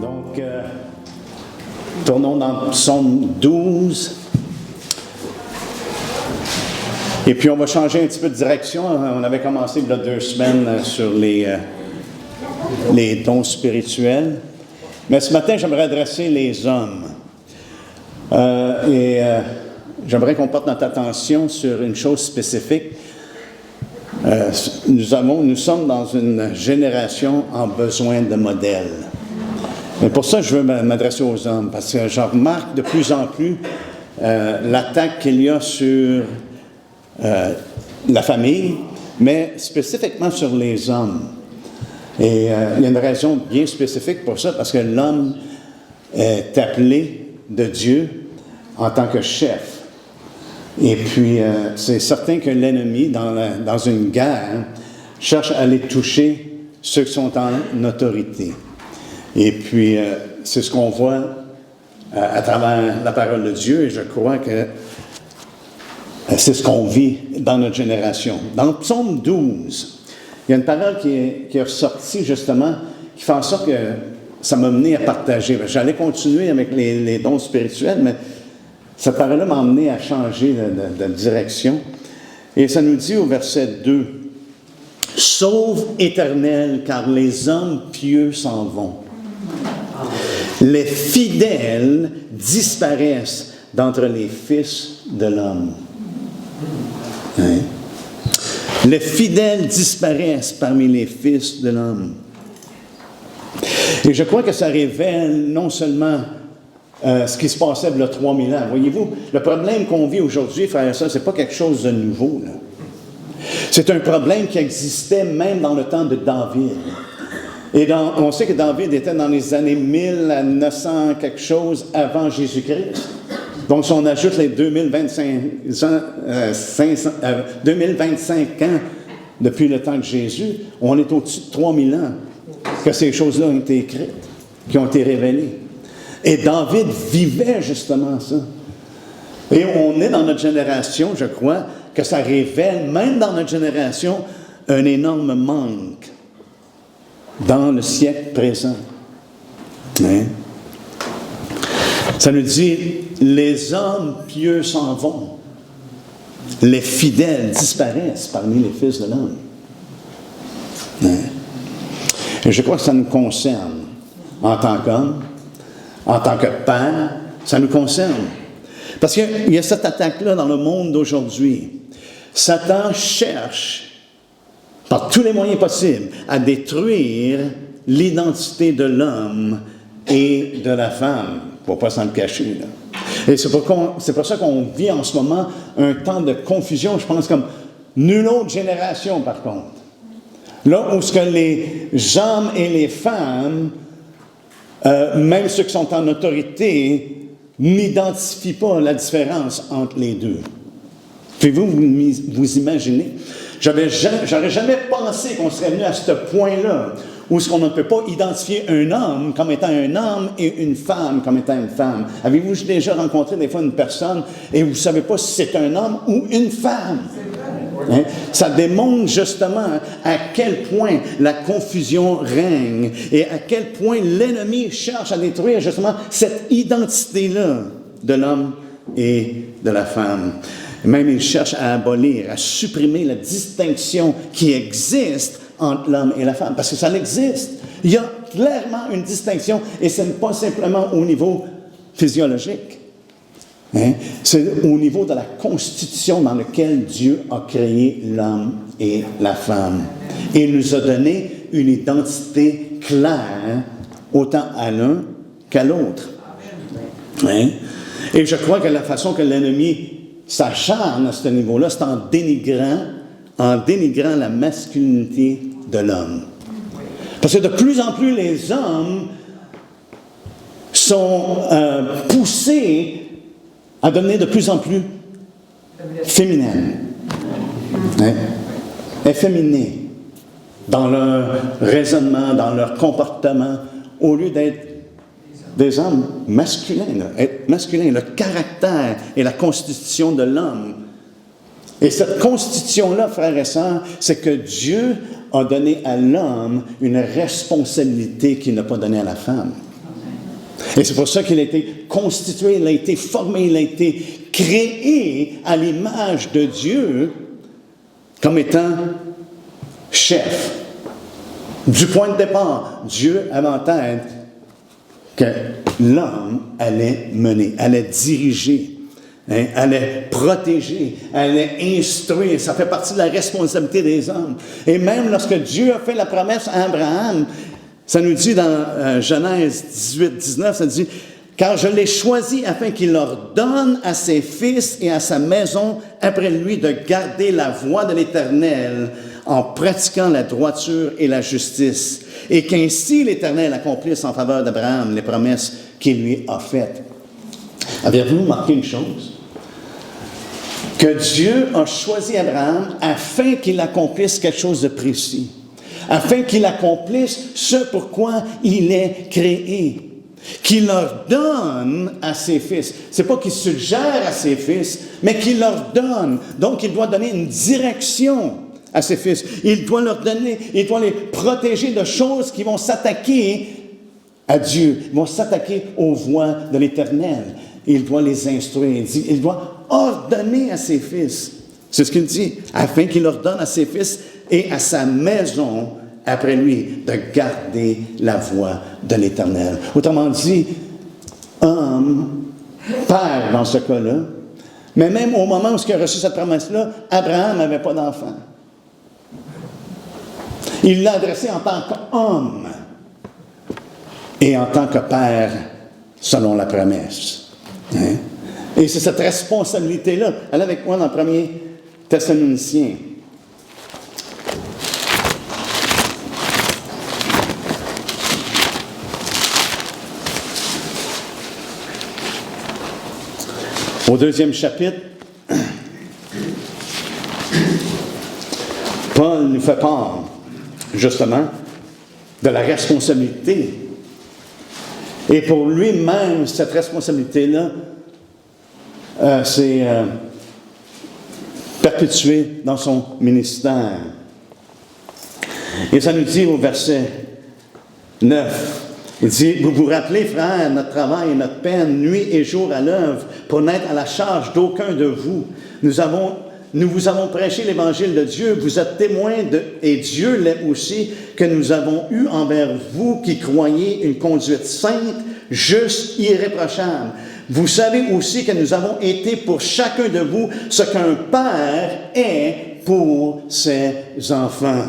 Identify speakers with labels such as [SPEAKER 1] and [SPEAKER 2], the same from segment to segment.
[SPEAKER 1] Donc, tournons dans Psaume 12. Et puis, on va changer un petit peu de direction. On avait commencé il y a 2 semaines sur les dons spirituels. Mais ce matin, j'aimerais adresser les hommes. J'aimerais qu'on porte notre attention sur une chose spécifique. Nous sommes dans une génération en besoin de modèles. Et pour ça, je veux m'adresser aux hommes, parce que je remarque de plus en plus l'attaque qu'il y a sur la famille, mais spécifiquement sur les hommes. Et il y a une raison bien spécifique pour ça, parce que l'homme est appelé de Dieu en tant que chef. Et puis, c'est certain que l'ennemi, dans une guerre, cherche à aller toucher ceux qui sont en autorité. Et puis, c'est ce qu'on voit à travers la parole de Dieu, et je crois que c'est ce qu'on vit dans notre génération. Dans le Psaume 12, il y a une parole qui est ressortie, justement, qui fait en sorte que ça m'a mené à partager. J'allais continuer avec les dons spirituels, mais cette parole-là m'a amené à changer de direction. Et ça nous dit au verset 2, « Sauve Éternel, car les hommes pieux s'en vont. Les fidèles disparaissent d'entre les fils de l'homme. » Hein? Les fidèles disparaissent parmi les fils de l'homme. Et je crois que ça révèle non seulement ce qui se passait il y a 3000 ans. Voyez-vous, le problème qu'on vit aujourd'hui, frères et sœurs, ce n'est pas quelque chose de nouveau, là. C'est un problème qui existait même dans le temps de David. Et on sait que David était dans les années 1000 à 900 quelque chose avant Jésus-Christ. Donc, si on ajoute les 2025 ans depuis le temps de Jésus, on est au-dessus de 3000 ans que ces choses-là ont été écrites, qui ont été révélées. Et David vivait justement ça. Et on est dans notre génération, je crois, que ça révèle, même dans notre génération, un énorme manque dans le siècle présent. Hein? Ça nous dit, les hommes pieux s'en vont. Les fidèles disparaissent parmi les fils de l'homme. Hein? Et je crois que ça nous concerne en tant qu'homme, en tant que père, ça nous concerne. Parce qu'il y a cette attaque-là dans le monde d'aujourd'hui. Satan cherche, par tous les moyens possibles, à détruire l'identité de l'homme et de la femme. Il ne faut pas s'en le cacher, là. Et c'est pour ça qu'on vit en ce moment un temps de confusion, je pense, comme nulle autre génération, par contre. Là où ce que les hommes et les femmes, même ceux qui sont en autorité, n'identifient pas la différence entre les deux. Pouvez-vous vous imaginer? J'aurais jamais pensé qu'on serait venu à ce point-là, où est-ce qu'on ne peut pas identifier un homme comme étant un homme et une femme comme étant une femme. Avez-vous déjà rencontré des fois une personne et vous ne savez pas si c'est un homme ou une femme? Hein? Ça démontre justement à quel point la confusion règne et à quel point l'ennemi cherche à détruire justement cette identité-là de l'homme et de la femme. Même il cherche à abolir, à supprimer la distinction qui existe entre l'homme et la femme, parce que ça existe. Il y a clairement une distinction, et ce n'est pas simplement au niveau physiologique. Hein? C'est au niveau de la constitution dans laquelle Dieu a créé l'homme et la femme. Et il nous a donné une identité claire, autant à l'un qu'à l'autre. Hein? Et je crois que la façon que l'ennemi s'acharne à ce niveau-là, c'est en dénigrant la masculinité de l'homme. Parce que de plus en plus, les hommes sont poussés à devenir de plus en plus féminins, hein? Efféminés dans leur raisonnement, dans leur comportement, au lieu d'être des hommes masculins, être masculins, le caractère et la constitution de l'homme. Et cette constitution-là, frères et sœurs, c'est que Dieu a donné à l'homme une responsabilité qu'il n'a pas donnée à la femme. Et c'est pour ça qu'il a été constitué, il a été formé, il a été créé à l'image de Dieu comme étant chef. Du point de départ, Dieu avait en tête que l'homme allait mener, allait diriger, allait protéger, allait instruire. Ça fait partie de la responsabilité des hommes. Et même lorsque Dieu a fait la promesse à Abraham, ça nous dit dans Genèse 18, 19, ça dit « Car je l'ai choisi afin qu'il ordonne à ses fils et à sa maison après lui de garder la voie de l'Éternel en pratiquant la droiture et la justice, et qu'ainsi l'Éternel accomplisse en faveur d'Abraham les promesses qu'il lui a faites. » Avez-vous remarqué une chose? Que Dieu a choisi Abraham afin qu'il accomplisse quelque chose de précis, afin qu'il accomplisse ce pourquoi il est créé, qu'il leur donne à ses fils. Ce n'est pas qu'il suggère à ses fils, mais qu'il leur donne. Donc, il doit donner une direction à ses fils. Il doit leur donner, il doit les protéger de choses qui vont s'attaquer à Dieu, vont s'attaquer aux voies de l'Éternel. Il doit les instruire. Il doit ordonner à ses fils. C'est ce qu'il dit, afin qu'il ordonne à ses fils et à sa maison après lui de garder la voie de l'Éternel. Autrement dit, homme, père dans ce cas-là, mais même au moment où il a reçu cette promesse-là, Abraham n'avait pas d'enfant. Il l'a adressé en tant qu'homme et en tant que père selon la promesse. Hein? Et c'est cette responsabilité-là. Allez avec moi dans le 1er Thessaloniciens. Au 2e chapitre, Paul nous fait part, justement, de la responsabilité. Et pour lui-même, cette responsabilité-là, c'est perpétué dans son ministère. Et ça nous dit au verset 9, il dit, « Vous vous rappelez, frères, notre travail et notre peine, nuit et jour à l'œuvre, pour n'être à la charge d'aucun de vous. Nous vous avons prêché l'Évangile de Dieu, vous êtes témoins, et Dieu l'est aussi, que nous avons eu envers vous qui croyez une conduite sainte, juste, irréprochable. Vous savez aussi que nous avons été pour chacun de vous ce qu'un père est pour ses enfants. »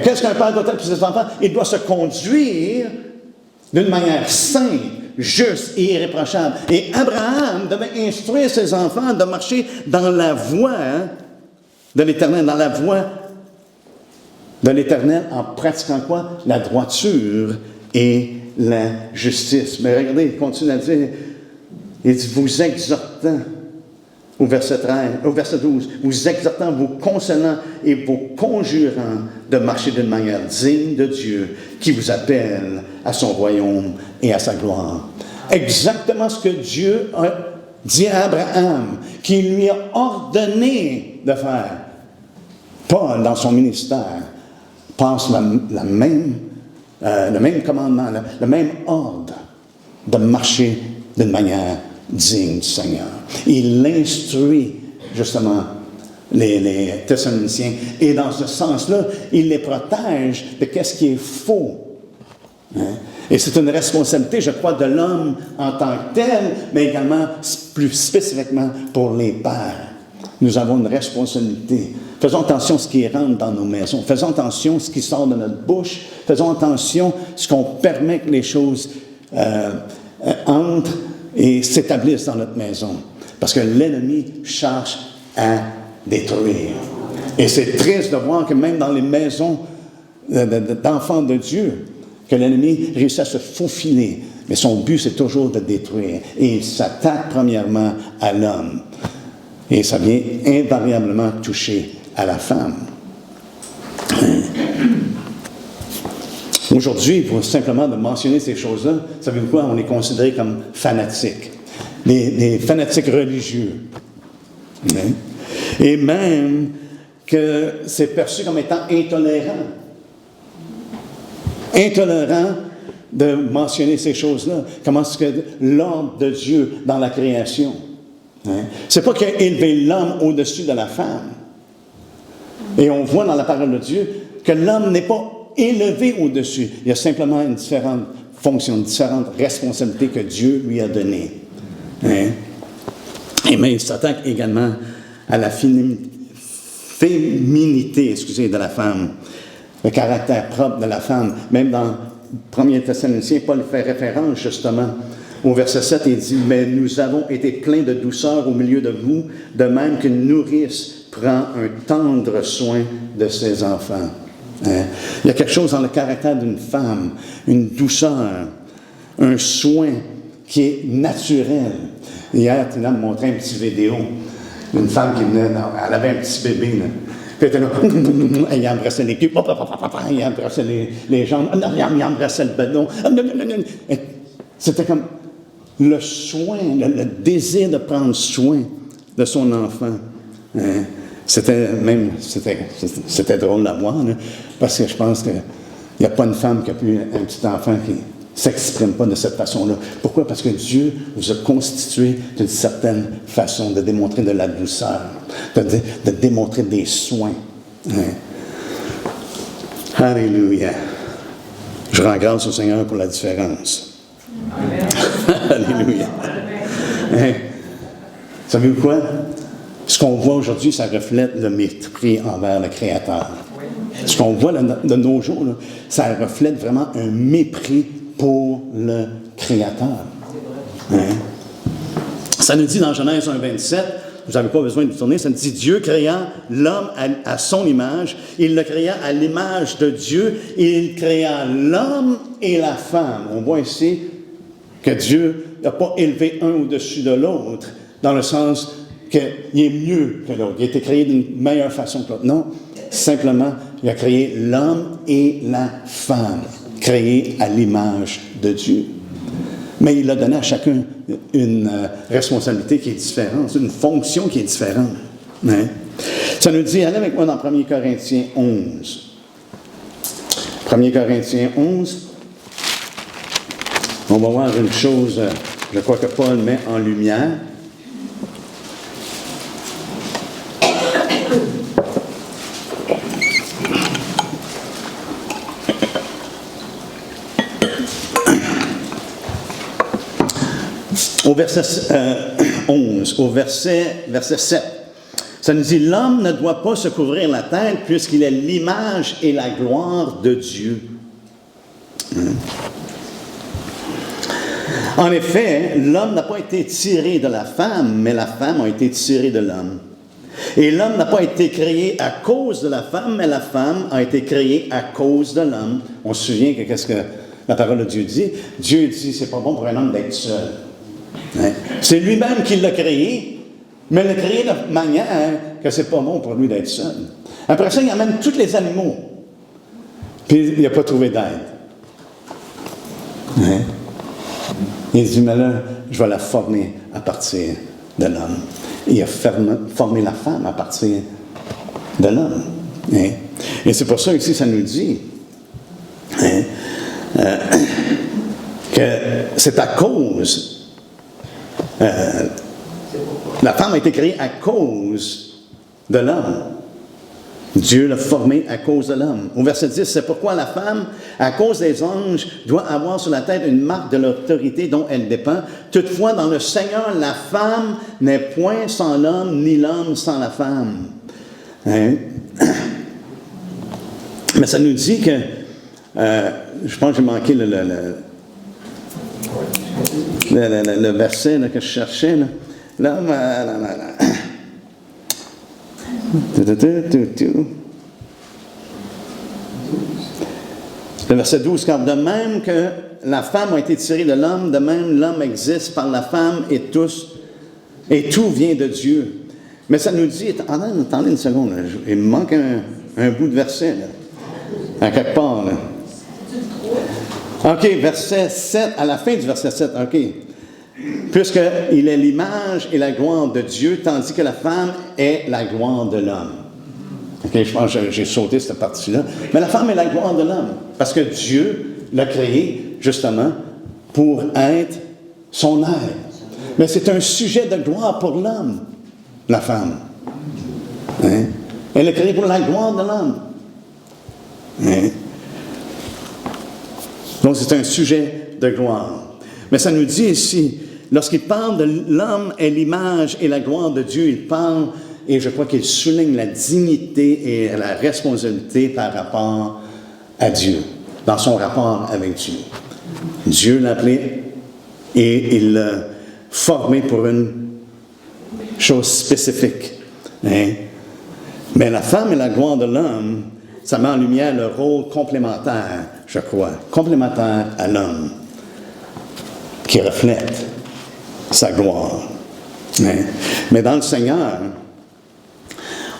[SPEAKER 1] Qu'est-ce qu'un père doit être pour ses enfants? Il doit se conduire d'une manière sainte, juste et irréprochable. Et Abraham devait instruire ses enfants de marcher dans la voie de l'Éternel, dans la voie de l'Éternel en pratiquant quoi? La droiture et la justice. Mais regardez, il continue à dire, il dit, vous exhortant, au verset 12, vous exhortant, vous consolant et vous conjurant de marcher d'une manière digne de Dieu qui vous appelle à son royaume et à sa gloire. Exactement ce que Dieu a dit à Abraham, qui lui a ordonné de faire. Paul, dans son ministère, passe le même commandement, le même ordre de marcher d'une manière digne du Seigneur. Il instruit justement les Thessaloniciens et dans ce sens-là, il les protège de ce qui est faux. Hein? Et c'est une responsabilité, je crois, de l'homme en tant que tel, mais également plus spécifiquement pour les pères. Nous avons une responsabilité. Faisons attention à ce qui rentre dans nos maisons. Faisons attention à ce qui sort de notre bouche. Faisons attention à ce qu'on permet que les choses entrent et s'établissent dans notre maison. Parce que l'ennemi cherche à détruire. Et c'est triste de voir que même dans les maisons d'enfants de Dieu, que l'ennemi réussit à se faufiler. Mais son but, c'est toujours de détruire. Et il s'attaque premièrement à l'homme. Et ça vient invariablement toucher à la femme. Aujourd'hui, pour simplement de mentionner ces choses-là, savez-vous quoi? On est considéré comme fanatiques. Des fanatiques religieux. Et même que c'est perçu comme étant intolérant. Intolérant de mentionner ces choses-là. Comment est-ce que l'ordre de Dieu dans la création. Hein? C'est pas qu'il a élevé l'homme au-dessus de la femme. Et on voit dans la parole de Dieu que l'homme n'est pas élevé au-dessus. Il y a simplement une différente fonction, une différente responsabilité que Dieu lui a donnée. Hein? Et mais il s'attaque également à la féminité, de la femme, le caractère propre de la femme. Même dans 1 Thessaloniciens, Paul fait référence justement au verset 7, il dit « Mais nous avons été pleins de douceur au milieu de vous, de même qu'une nourrice prend un tendre soin de ses enfants. » Hein? Il y a quelque chose dans le caractère d'une femme, une douceur, un soin qui est naturel. Hier, tu m'as montré un petit vidéo d'une femme qui venait, elle avait un petit bébé, là. Puis elle était là, elle embrassait les pieds, elle embrassait les jambes, elle embrassait le bedon. C'était comme le soin, le désir de prendre soin de son enfant. Hein? C'était drôle à voir, là, parce que je pense qu'il n'y a pas une femme qui a pu un petit enfant qui ne s'exprime pas de cette façon-là. Pourquoi? Parce que Dieu vous a constitué d'une certaine façon de démontrer de la douceur, de démontrer des soins. Hein? Alléluia. Je rends grâce au Seigneur pour la différence. Amen. Alléluia. Hein? Savez-vous quoi? Ce qu'on voit aujourd'hui, ça reflète le mépris envers le Créateur. Ce qu'on voit de nos jours, là, ça reflète vraiment un mépris pour le Créateur. Hein? Ça nous dit dans Genèse 1,27, vous n'avez pas besoin de tourner, ça nous dit Dieu créa l'homme à son image, il le créa à l'image de Dieu, il créa l'homme et la femme. On voit ici que Dieu n'a pas élevé un au-dessus de l'autre, dans le sens qu'il est mieux que l'autre, il a été créé d'une meilleure façon que l'autre. Non, simplement, il a créé l'homme et la femme, créés à l'image de Dieu. Mais il a donné à chacun une responsabilité qui est différente, une fonction qui est différente. Hein? Ça nous dit, allez avec moi dans 1 Corinthiens 11. 1 Corinthiens 11, on va voir une chose, je crois que Paul met en lumière. Au verset 11, au verset 7, ça nous dit « L'homme ne doit pas se couvrir la tête puisqu'il est l'image et la gloire de Dieu. » En effet, l'homme n'a pas été tiré de la femme, mais la femme a été tirée de l'homme. Et l'homme n'a pas été créé à cause de la femme, mais la femme a été créée à cause de l'homme. On se souvient que qu'est-ce que la parole de Dieu dit? Dieu dit, c'est pas bon pour un homme d'être seul. Hein? C'est lui-même qui l'a créé, mais l'a créé de manière que c'est pas bon pour lui d'être seul. Après ça, il amène tous les animaux. Puis il n'a pas trouvé d'aide. Hein? Il dit, mais là, je vais la former à partir de l'homme. Il a formé la femme à partir de l'homme. Hein? Et c'est pour ça ici, ça nous dit hein, que c'est à cause. La femme a été créée à cause de l'homme. Dieu l'a formée à cause de l'homme. Au verset 10, c'est pourquoi la femme, à cause des anges, doit avoir sur la tête une marque de l'autorité dont elle dépend. Toutefois, dans le Seigneur, la femme n'est point sans l'homme, ni l'homme sans la femme. Hein? Mais ça nous dit que, je pense que j'ai manqué le verset là, que je cherchais. Là. Le verset 12, car de même que la femme a été tirée de l'homme, de même l'homme existe par la femme et tout vient de Dieu. Mais ça nous dit, attendez une seconde, là, il me manque un bout de verset, là, à quelque part. Là. OK, verset 7, à la fin du verset 7, OK. Puisqu'il est l'image et la gloire de Dieu, tandis que la femme est la gloire de l'homme. OK, je pense que j'ai sauté cette partie-là. Mais la femme est la gloire de l'homme, parce que Dieu l'a créé, justement, pour être son aide. Mais c'est un sujet de gloire pour l'homme, la femme. Hein? Elle est créée pour la gloire de l'homme. Hein? Donc, c'est un sujet de gloire. Mais ça nous dit ici, lorsqu'il parle de l'homme et l'image et la gloire de Dieu, il parle, et je crois qu'il souligne la dignité et la responsabilité par rapport à Dieu, dans son rapport avec Dieu. Dieu l'a appelé et il l'a formé pour une chose spécifique. Hein? Mais la femme et la gloire de l'homme, ça met en lumière le rôle complémentaire, je crois, complémentaire à l'homme, qui reflète sa gloire. Hein? Mais dans le Seigneur,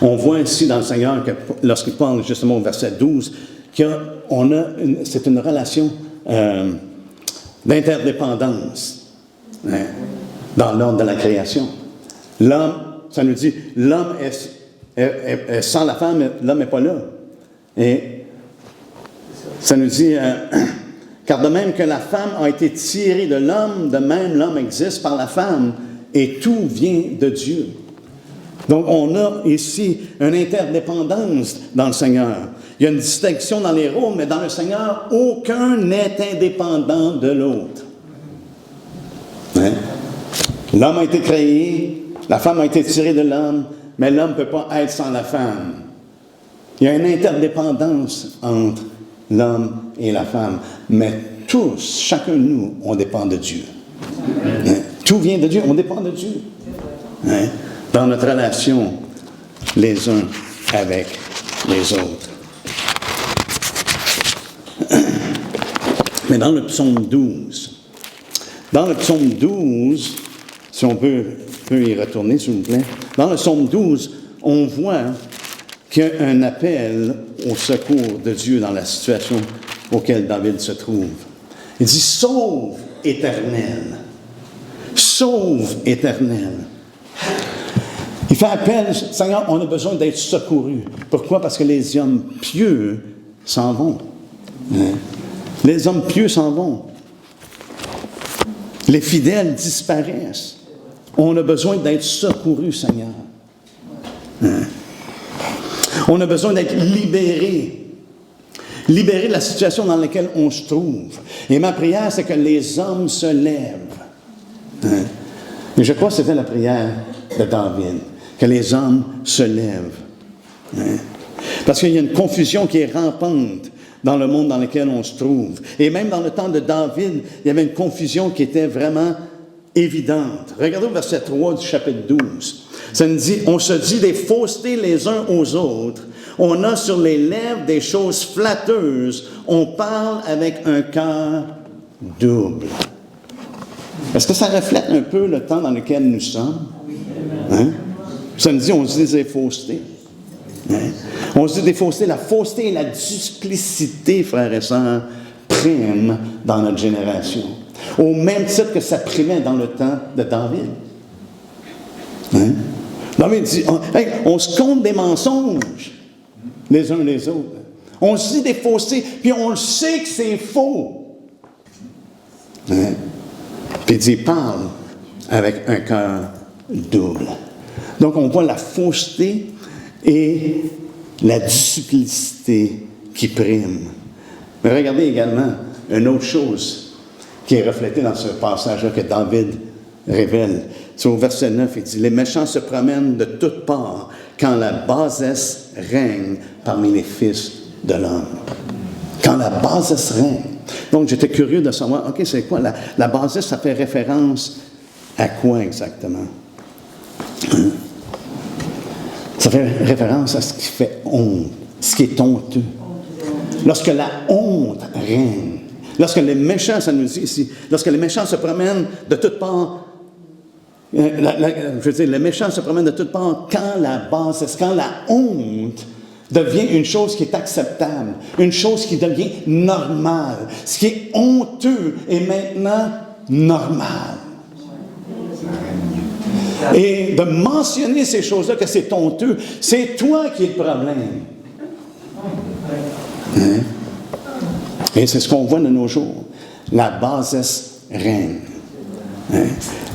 [SPEAKER 1] on voit ici dans le Seigneur que lorsqu'il parle justement au verset 12, c'est une relation d'interdépendance, hein, dans l'ordre de la création. L'homme, ça nous dit, l'homme est sans la femme, l'homme n'est pas là. Et ça nous dit, car de même que la femme a été tirée de l'homme, de même l'homme existe par la femme, et tout vient de Dieu. Donc, on a ici une interdépendance dans le Seigneur. Il y a une distinction dans les rôles, mais dans le Seigneur, aucun n'est indépendant de l'autre. Hein? L'homme a été créé, la femme a été tirée de l'homme, mais l'homme ne peut pas être sans la femme. Il y a une interdépendance entre l'homme et la femme, mais tous, chacun de nous, on dépend de Dieu. Hein? Tout vient de Dieu, on dépend de Dieu. Hein? Dans notre relation, les uns avec les autres. Mais dans le psaume 12, si on peut y retourner, s'il vous plaît, dans le psaume 12, on voit qu'il y a un appel au secours de Dieu dans la situation auquel David se trouve. Il dit « Sauve, Éternel! Sauve, Éternel! » Il fait appel, Seigneur, on a besoin d'être secourus. Pourquoi? Parce que les hommes pieux s'en vont. Hein? Les hommes pieux s'en vont. Les fidèles disparaissent. On a besoin d'être secourus, Seigneur. Hein? On a besoin d'être libérés. Libérés de la situation dans laquelle on se trouve. Et ma prière, c'est que les hommes se lèvent. Hein? Et je crois que c'était la prière de David. Que les hommes se lèvent. Hein? Parce qu'il y a une confusion qui est rampante dans le monde dans lequel on se trouve. Et même dans le temps de David, il y avait une confusion qui était vraiment évidente. Regardez au verset 3 du chapitre 12. Ça nous dit, on se dit des faussetés les uns aux autres. On a sur les lèvres des choses flatteuses. On parle avec un cœur double. Est-ce que ça reflète un peu le temps dans lequel nous sommes? Hein? Ça nous dit, on se dit des faussetés. Hein? On se dit des faussetés. La fausseté et la duplicité, frères et sœurs, priment dans notre génération. Au même titre que ça primait dans le temps de David. Hein? David dit, on se compte des mensonges, les uns les autres. On se dit des faussetés, puis on le sait que c'est faux. Hein? Puis il dit, parle avec un cœur double. Donc, on voit la fausseté et la duplicité qui priment. Mais regardez également une autre chose qui est reflétée dans ce passage-là que David révèle. C'est au verset 9, il dit « Les méchants se promènent de toutes parts quand la bassesse règne parmi les fils de l'homme. » Quand la bassesse règne. Donc, j'étais curieux de savoir, OK, c'est quoi? La bassesse, ça fait référence à quoi exactement? Hein? Ça fait référence à ce qui fait honte, ce qui est honteux. Lorsque la honte règne, lorsque les méchants, ça nous dit ici, lorsque les méchants se promènent de toutes parts, les méchants se promènent de toutes parts quand la bassesse, quand la honte devient une chose qui est acceptable, une chose qui devient normale. Ce qui est honteux est maintenant normal. Et de mentionner ces choses-là, que c'est honteux, c'est toi qui es le problème. Hein? Et c'est ce qu'on voit de nos jours. La bassesse règne. Hein?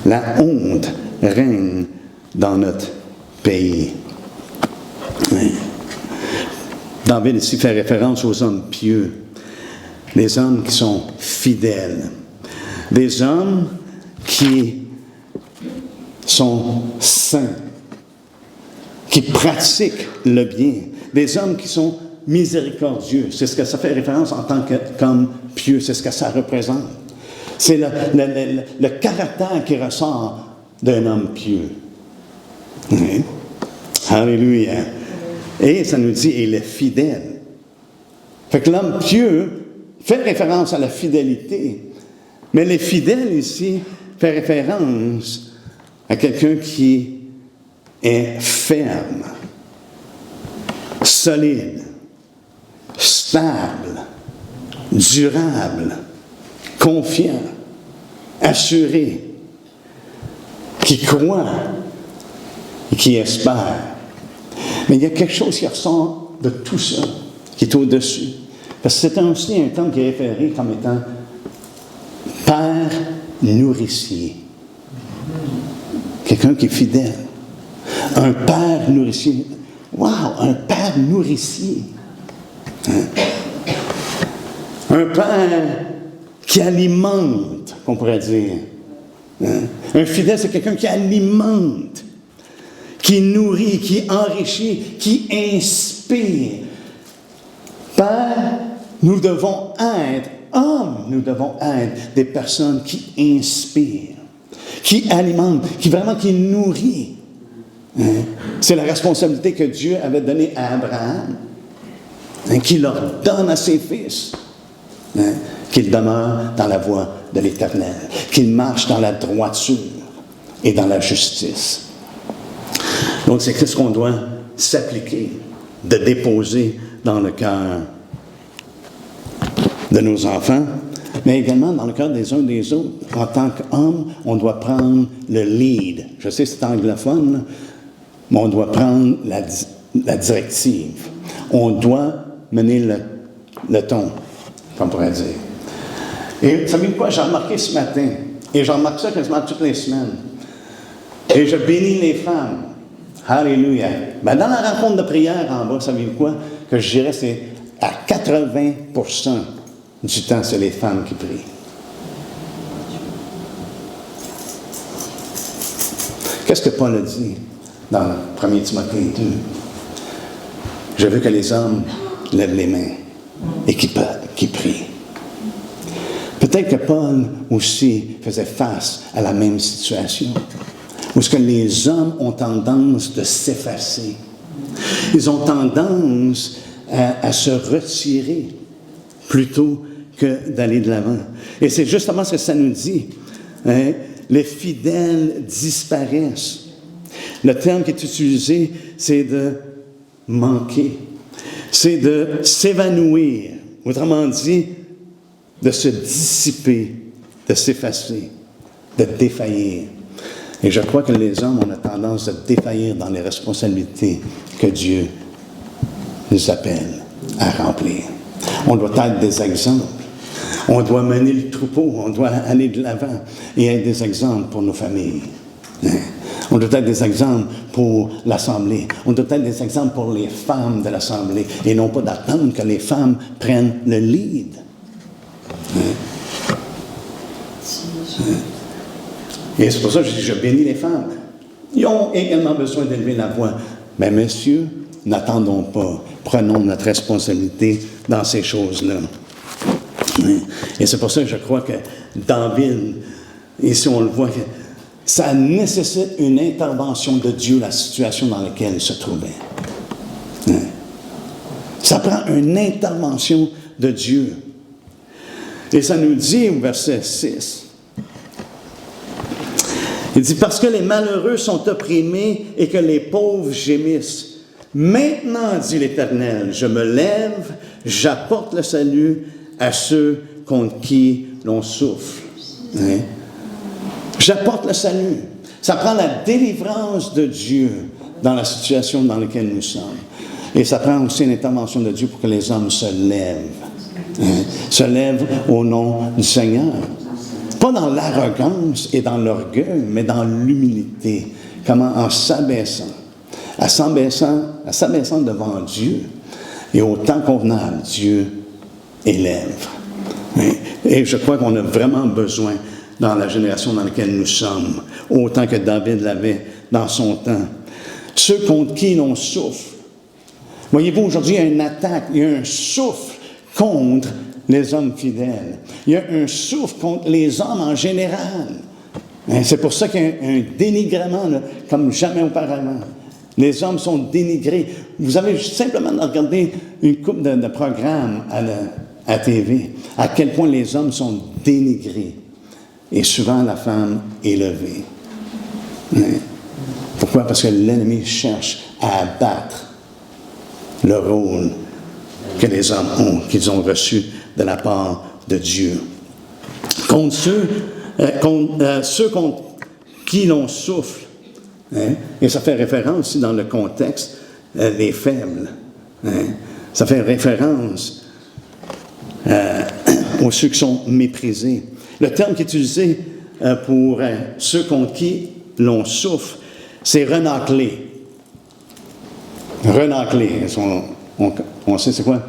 [SPEAKER 1] La honte règne dans notre pays. Hein? David ici fait référence aux hommes pieux, les hommes qui sont fidèles, des hommes qui sont saints, qui pratiquent le bien, des hommes qui sont miséricordieux. C'est ce que ça fait référence en tant qu'homme pieux, c'est ce que ça représente. C'est le caractère qui ressort d'un homme pieux. Oui. Alléluia. Et ça nous dit, il est fidèle. Fait que l'homme pieux fait référence à la fidélité. Mais les fidèles ici fait référence à quelqu'un qui est ferme, solide, stable, durable, confiant, assuré, qui croit et qui espère. Mais il y a quelque chose qui ressort de tout ça, qui est au-dessus. Parce que c'est aussi un terme qui est référé comme étant père nourricier. Quelqu'un qui est fidèle. Un père nourricier. Wow, un père nourricier. Hein? Un père qui alimente, qu'on pourrait dire. Hein? Un fidèle, c'est quelqu'un qui alimente, qui nourrit, qui enrichit, qui inspire. Père, nous devons être, hommes, nous devons être des personnes qui inspirent, qui alimentent, qui nourrit. Hein? C'est la responsabilité que Dieu avait donnée à Abraham, hein, qui leur donne à ses fils, hein, qu'ils demeurent dans la voie de l'Éternel, qu'ils marchent dans la droiture et dans la justice. Donc, c'est ce qu'on doit s'appliquer, de déposer dans le cœur de nos enfants, mais également dans le cœur des uns des autres. En tant qu'homme, on doit prendre le lead. Je sais que c'est anglophone, là, mais on doit prendre la directive. On doit mener le ton, comme on pourrait dire. Et vous savez quoi, j'ai remarqué ce matin, et je remarque ça quasiment toutes les semaines, et je bénis les femmes. Alléluia. Ben, dans la rencontre de prière en bas, savez-vous quoi? Que je dirais c'est à 80% du temps, c'est les femmes qui prient. Qu'est-ce que Paul a dit dans 1 Timothée 2? Je veux que les hommes lèvent les mains et qui prient. Peut-être que Paul aussi faisait face à la même situation, où ce que les hommes ont tendance de s'effacer. Ils ont tendance à se retirer plutôt que d'aller de l'avant. Et c'est justement ce que ça nous dit. Hein? Les fidèles disparaissent. Le terme qui est utilisé, c'est de manquer. C'est de s'évanouir. Autrement dit, de se dissiper, de s'effacer, de défaillir. Et je crois que les hommes ont la tendance de défaillir dans les responsabilités que Dieu nous appelle à remplir. On doit être des exemples. On doit mener le troupeau. On doit aller de l'avant et être des exemples pour nos familles. On doit être des exemples pour l'Assemblée. On doit être des exemples pour les femmes de l'Assemblée et non pas d'attendre que les femmes prennent le lead. Et c'est pour ça que je bénis les femmes. Ils ont également besoin d'élever la voix. Mais messieurs, n'attendons pas. Prenons notre responsabilité dans ces choses-là. Et c'est pour ça que je crois que David, ici on le voit, que ça nécessite une intervention de Dieu, la situation dans laquelle il se trouvait. Ça prend une intervention de Dieu. Et ça nous dit au verset 6, il dit, parce que les malheureux sont opprimés et que les pauvres gémissent. Maintenant, dit l'Éternel, je me lève, j'apporte le salut à ceux contre qui l'on souffle. Hein? J'apporte le salut. Ça prend la délivrance de Dieu dans la situation dans laquelle nous sommes. Et ça prend aussi une intervention de Dieu pour que les hommes se lèvent. se lèvent au nom du Seigneur. Pas dans l'arrogance et dans l'orgueil, mais dans l'humilité. Comment? En s'abaissant. En s'abaissant devant Dieu. Et au temps convenable, Dieu élève. Et je crois qu'on a vraiment besoin, dans la génération dans laquelle nous sommes, autant que David l'avait dans son temps. Ceux contre qui l'on souffle. Voyez-vous, aujourd'hui, il y a une attaque, il y a un souffle contre les hommes fidèles. Il y a un souffle contre les hommes en général. C'est pour ça qu'il y a un dénigrement, là, comme jamais auparavant. Les hommes sont dénigrés. Vous avez simplement regardé une couple de programmes à la TV, à quel point les hommes sont dénigrés. Et souvent, la femme est élevée. Pourquoi? Parce que l'ennemi cherche à abattre le rôle que les hommes ont, qu'ils ont reçu de la part de Dieu. Contre ceux contre qui l'on souffle, et ça fait référence aussi dans le contexte, les faibles. Ça fait référence aux ceux qui sont méprisés. Le terme qui est utilisé pour ceux contre qui l'on souffle, c'est renâcler. Renâcler. On sait c'est quoi?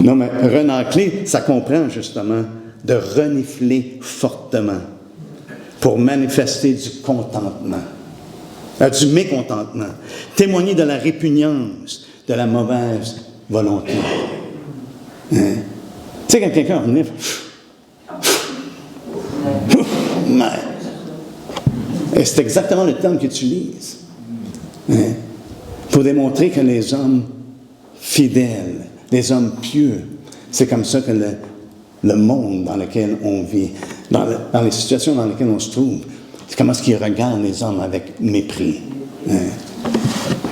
[SPEAKER 1] Non, mais renâcler, ça comprend justement de renifler fortement pour manifester du contentement, du mécontentement, témoigner de la répugnance, de la mauvaise volonté. Tu sais, quand quelqu'un renifle, et c'est exactement le terme qu'il utilise. Pour démontrer que les hommes fidèles, les hommes pieux, c'est comme ça que le monde dans lequel on vit, dans les situations dans lesquelles on se trouve, c'est comment est-ce qu'ils regardent les hommes avec mépris.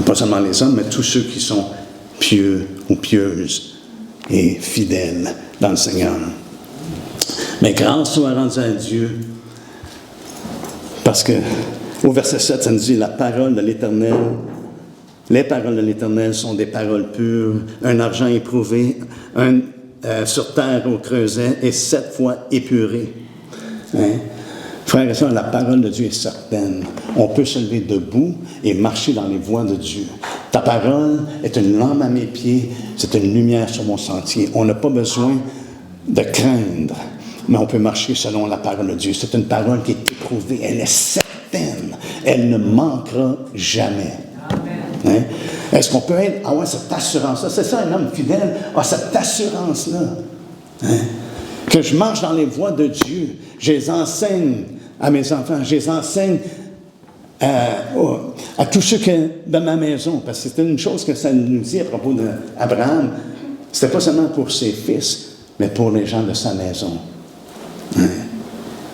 [SPEAKER 1] Pas seulement les hommes, mais tous ceux qui sont pieux ou pieuses et fidèles dans le Seigneur. Mais grâce soit rendue à Dieu, parce que au verset 7, ça nous dit « La parole de l'Éternel, les paroles de l'Éternel sont des paroles pures, un argent éprouvé, sur terre au creuset et 7 fois épuré. » Frères et sœurs, la parole de Dieu est certaine. On peut se lever debout et marcher dans les voies de Dieu. Ta parole est une lampe à mes pieds, c'est une lumière sur mon sentier. On n'a pas besoin de craindre, mais on peut marcher selon la parole de Dieu. C'est une parole qui est éprouvée, elle est certaine, elle ne manquera jamais. Est-ce qu'on peut être, cette assurance-là, c'est ça un homme fidèle, cette assurance-là, que je marche dans les voies de Dieu, je les enseigne à mes enfants, je les enseigne à tous ceux de ma maison, parce que c'est une chose que ça nous dit à propos d'Abraham, c'était pas seulement pour ses fils, mais pour les gens de sa maison.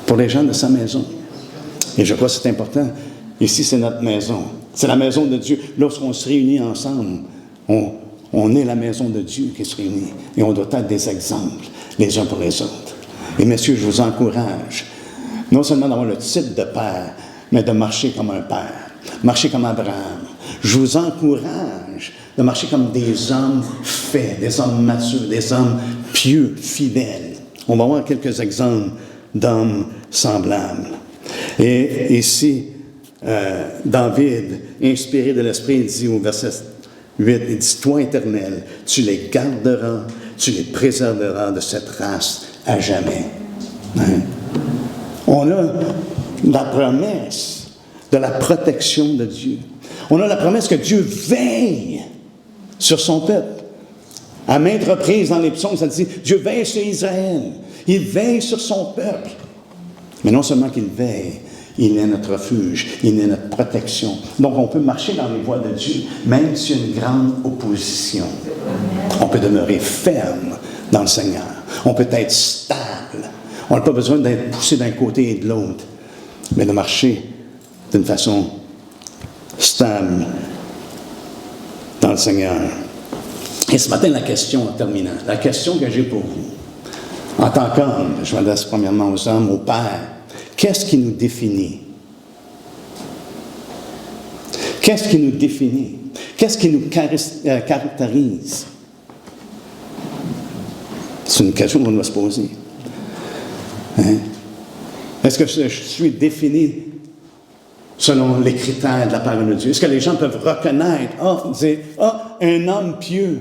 [SPEAKER 1] Pour les gens de sa maison. Et je crois que c'est important. Ici, c'est notre maison. C'est la maison de Dieu. Lorsqu'on se réunit ensemble, on est la maison de Dieu qui se réunit. Et on doit être des exemples, les uns pour les autres. Et messieurs, je vous encourage, non seulement d'avoir le titre de père, mais de marcher comme un père, marcher comme Abraham. Je vous encourage de marcher comme des hommes faits, des hommes matures, des hommes pieux, fidèles. On va voir quelques exemples d'hommes semblables. Et ici, David, inspiré de l'Esprit, il dit au verset 8, il dit « Toi, Éternel, tu les garderas, tu les préserveras de cette race à jamais. » On a la promesse de la protection de Dieu. On a la promesse que Dieu veille sur son peuple. À maintes reprises dans les psaumes, ça dit « Dieu veille sur Israël. Il veille sur son peuple. » Mais non seulement qu'il veille, il est notre refuge, il est notre protection. Donc, on peut marcher dans les voies de Dieu, même s'il y a une grande opposition. On peut demeurer ferme dans le Seigneur. On peut être stable. On n'a pas besoin d'être poussé d'un côté et de l'autre, mais de marcher d'une façon stable dans le Seigneur. Et ce matin, la question en terminant, la question que j'ai pour vous, en tant qu'homme, je m'adresse premièrement aux hommes, aux pères, qu'est-ce qui nous définit? Qu'est-ce qui nous définit? Qu'est-ce qui nous caractérise? C'est une question qu'on doit se poser. Hein? Est-ce que je suis défini selon les critères de la parole de Dieu? Est-ce que les gens peuvent reconnaître, dire, un homme pieux,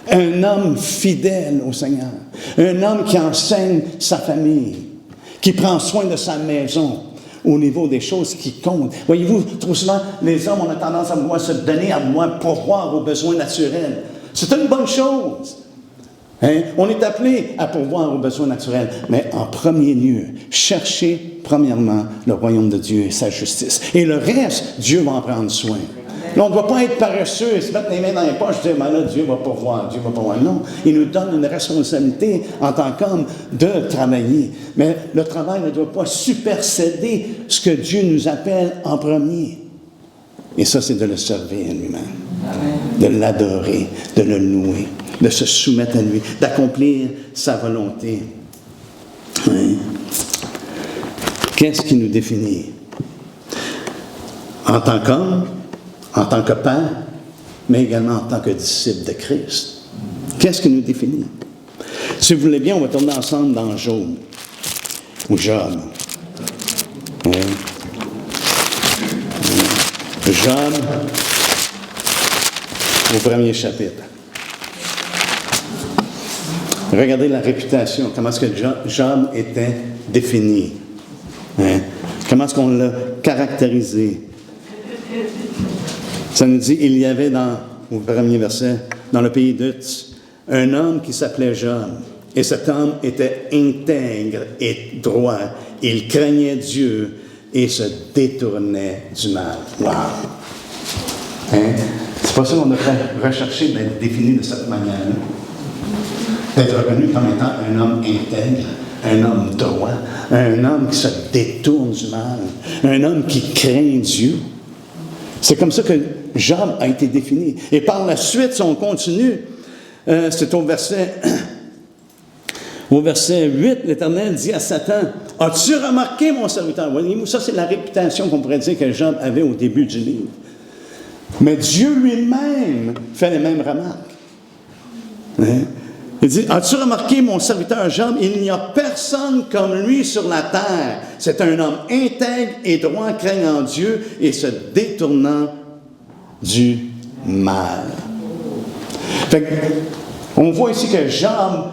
[SPEAKER 1] un homme fidèle au Seigneur, un homme qui enseigne sa famille, qui prend soin de sa maison au niveau des choses qui comptent. Voyez-vous, trop souvent, les hommes, on a tendance à vouloir se donner, à vouloir pourvoir aux besoins naturels. C'est une bonne chose. Hein? On est appelé à pourvoir aux besoins naturels, mais en premier lieu, cherchez premièrement le royaume de Dieu et sa justice. Et le reste, Dieu va en prendre soin. Là, on ne doit pas être paresseux et se mettre les mains dans les poches et dire, ben là, Dieu va pourvoir, Dieu va pourvoir. Non, il nous donne une responsabilité en tant qu'homme de travailler. Mais le travail ne doit pas superséder ce que Dieu nous appelle en premier. Et ça, c'est de le servir lui-même, de l'adorer, de le louer, de se soumettre à lui, d'accomplir sa volonté. Hein? Qu'est-ce qui nous définit? En tant qu'homme, en tant que père, mais également en tant que disciple de Christ. Qu'est-ce qui nous définit? Si vous voulez bien, on va tourner ensemble dans Job, ou Job. Hein? Job, au premier chapitre. Regardez la réputation, comment est-ce que Job était défini. Hein? Comment est-ce qu'on l'a caractérisé. Ça nous dit, il y avait au premier verset, dans le pays d'Uz, un homme qui s'appelait Job. Et cet homme était intègre et droit. Il craignait Dieu et se détournait du mal. Wow! Hein? C'est pas ça qu'on devrait rechercher d'être défini de cette manière-là. D'être reconnu comme étant un homme intègre, un homme droit, un homme qui se détourne du mal, un homme qui craint Dieu. C'est comme ça que Job a été défini. Et par la suite, si on continue, c'est au verset 8, l'Éternel dit à Satan, « As-tu remarqué, mon serviteur? » Voyez-vous, ça c'est la réputation qu'on pourrait dire que Job avait au début du livre. Mais Dieu lui-même fait les mêmes remarques. Hein? Il dit, « As-tu remarqué, mon serviteur Job? Il n'y a personne comme lui sur la terre. C'est un homme intègre et droit, craignant Dieu et se détournant du mal. » Fait on voit ici que Job,